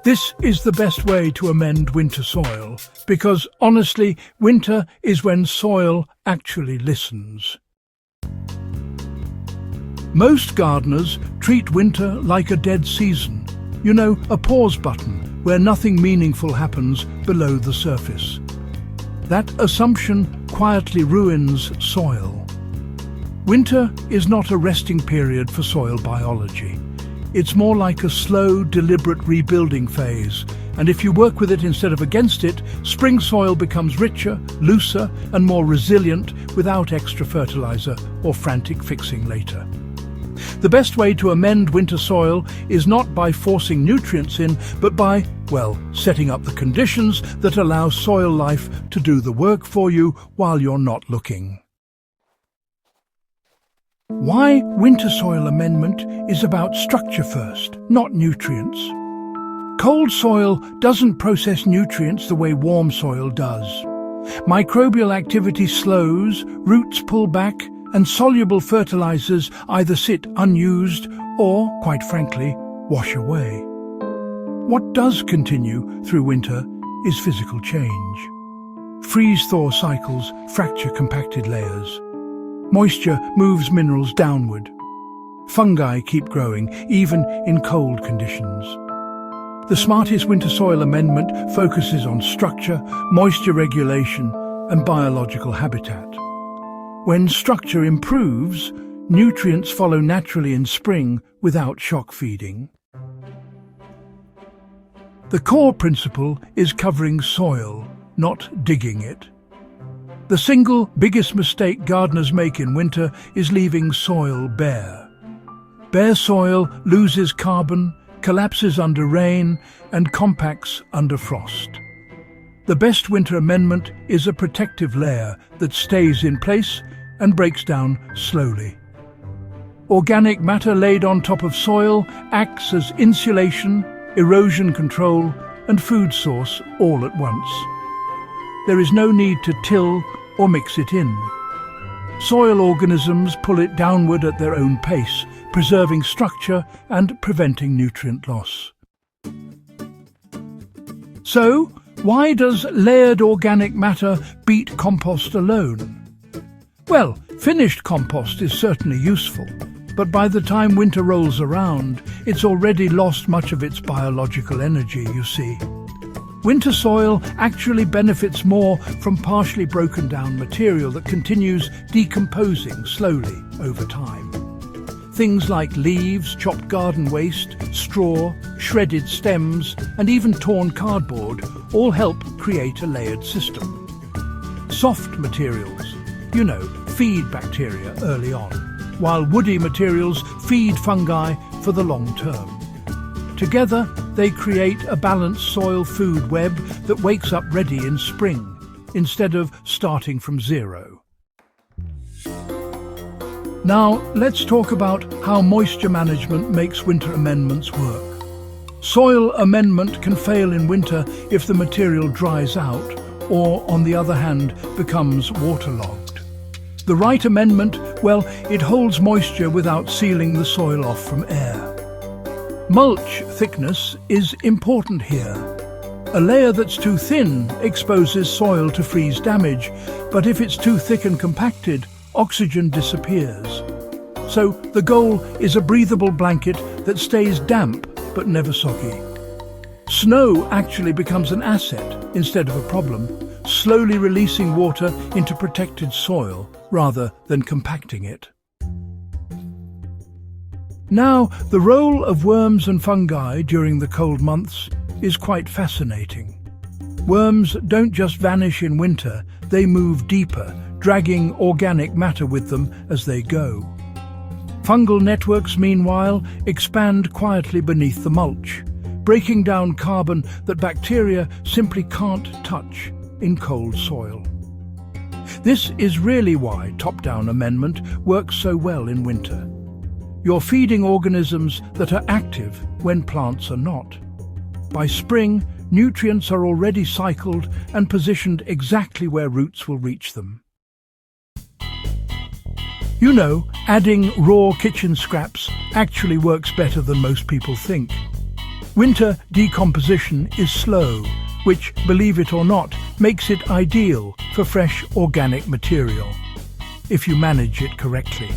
This is the best way to amend winter soil, because honestly, winter is when soil actually listens. Most gardeners treat winter like a dead season. You know, a pause button where nothing meaningful happens below the surface. That assumption quietly ruins soil. Winter is not a resting period for soil biology. It's more like a slow, deliberate rebuilding phase, and if you work with it instead of against it, spring soil becomes richer, looser, and more resilient without extra fertilizer or frantic fixing later. The best way to amend winter soil is not by forcing nutrients in, but by, well, setting up the conditions that allow soil life to do the work for you while you're not looking. Why winter soil amendment is about structure first, not nutrients. Cold soil doesn't process nutrients the way warm soil does. Microbial activity slows, roots pull back, and soluble fertilizers either sit unused or, quite frankly, wash away. What does continue through winter is physical change. Freeze-thaw cycles fracture compacted layers. Moisture moves minerals downward. Fungi keep growing, even in cold conditions. The smartest winter soil amendment focuses on structure, moisture regulation, and biological habitat. When structure improves, nutrients follow naturally in spring without shock feeding. The core principle is covering soil, not digging it. The single biggest mistake gardeners make in winter is leaving soil bare. Bare soil loses carbon, collapses under rain, and compacts under frost. The best winter amendment is a protective layer that stays in place and breaks down slowly. Organic matter laid on top of soil acts as insulation, erosion control, and food source all at once. There is no need to till or mix it in. Soil organisms pull it downward at their own pace, preserving structure and preventing nutrient loss. So, why does layered organic matter beat compost alone? Well, finished compost is certainly useful, but by the time winter rolls around, it's already lost much of its biological energy, you see. Winter soil actually benefits more from partially broken down material that continues decomposing slowly over time. Things like leaves, chopped garden waste, straw, shredded stems, and even torn cardboard all help create a layered system. Soft materials, you know, feed bacteria early on, while woody materials feed fungi for the long term. Together, they create a balanced soil food web that wakes up ready in spring, instead of starting from zero. Now, let's talk about how moisture management makes winter amendments work. Soil amendment can fail in winter if the material dries out, or, on the other hand, becomes waterlogged. The right amendment, well, it holds moisture without sealing the soil off from air. Mulch thickness is important here. A layer that's too thin exposes soil to freeze damage, but if it's too thick and compacted, oxygen disappears. So the goal is a breathable blanket that stays damp but never soggy. Snow actually becomes an asset instead of a problem, slowly releasing water into protected soil rather than compacting it. Now, the role of worms and fungi during the cold months is quite fascinating. Worms don't just vanish in winter, they move deeper, dragging organic matter with them as they go. Fungal networks, meanwhile, expand quietly beneath the mulch, breaking down carbon that bacteria simply can't touch in cold soil. This is really why top-down amendment works so well in winter. You're feeding organisms that are active when plants are not. By spring, nutrients are already cycled and positioned exactly where roots will reach them. You know, adding raw kitchen scraps actually works better than most people think. Winter decomposition is slow, which, believe it or not, makes it ideal for fresh organic material, if you manage it correctly.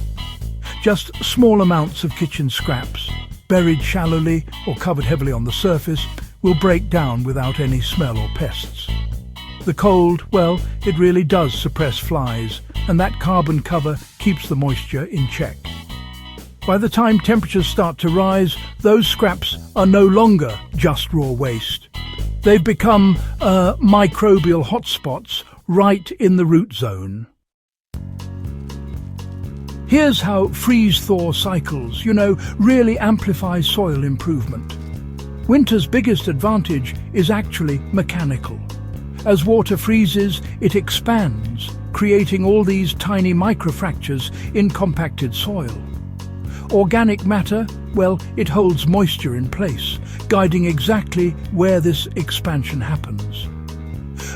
Just small amounts of kitchen scraps, buried shallowly or covered heavily on the surface, will break down without any smell or pests. The cold, well, it really does suppress flies, and that carbon cover keeps the moisture in check. By the time temperatures start to rise, those scraps are no longer just raw waste. They've become microbial hotspots right in the root zone. Here's how freeze-thaw cycles, really amplify soil improvement. Winter's biggest advantage is actually mechanical. As water freezes, it expands, creating all these tiny microfractures in compacted soil. Organic matter, well, it holds moisture in place, guiding exactly where this expansion happens.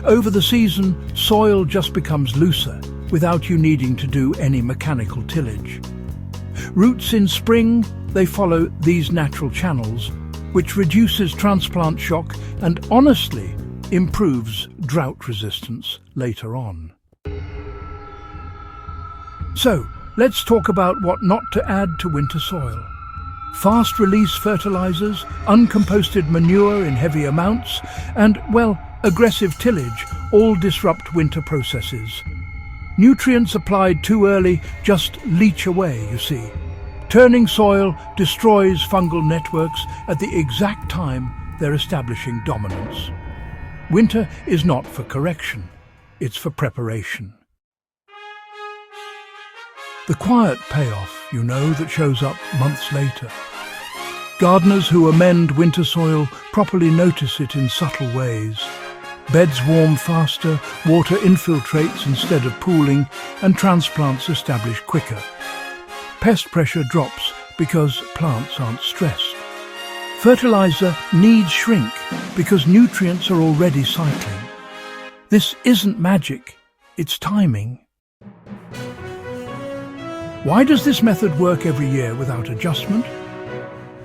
Over the season, soil just becomes looser, without you needing to do any mechanical tillage. Roots in spring, they follow these natural channels, which reduces transplant shock and honestly improves drought resistance later on. So, let's talk about what not to add to winter soil. Fast-release fertilizers, uncomposted manure in heavy amounts, and, aggressive tillage all disrupt winter processes. Nutrients applied too early just leach away, you see. Turning soil destroys fungal networks at the exact time they're establishing dominance. Winter is not for correction, it's for preparation. The quiet payoff, that shows up months later. Gardeners who amend winter soil properly notice it in subtle ways. Beds warm faster, water infiltrates instead of pooling, and transplants establish quicker. Pest pressure drops because plants aren't stressed. Fertilizer needs shrink because nutrients are already cycling. This isn't magic, it's timing. Why does this method work every year without adjustment?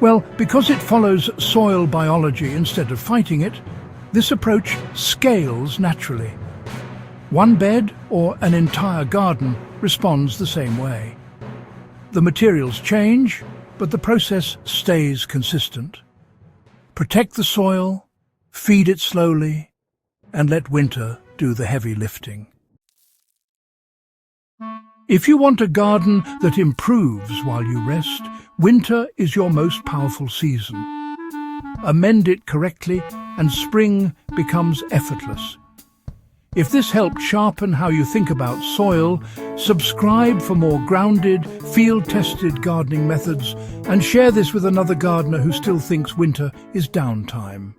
Well, because it follows soil biology instead of fighting it, this approach scales naturally. One bed or an entire garden responds the same way. The materials change, but the process stays consistent. Protect the soil, feed it slowly, and let winter do the heavy lifting. If you want a garden that improves while you rest, winter is your most powerful season. Amend it correctly, and spring becomes effortless. If this helped sharpen how you think about soil, subscribe for more grounded, field-tested gardening methods and share this with another gardener who still thinks winter is downtime.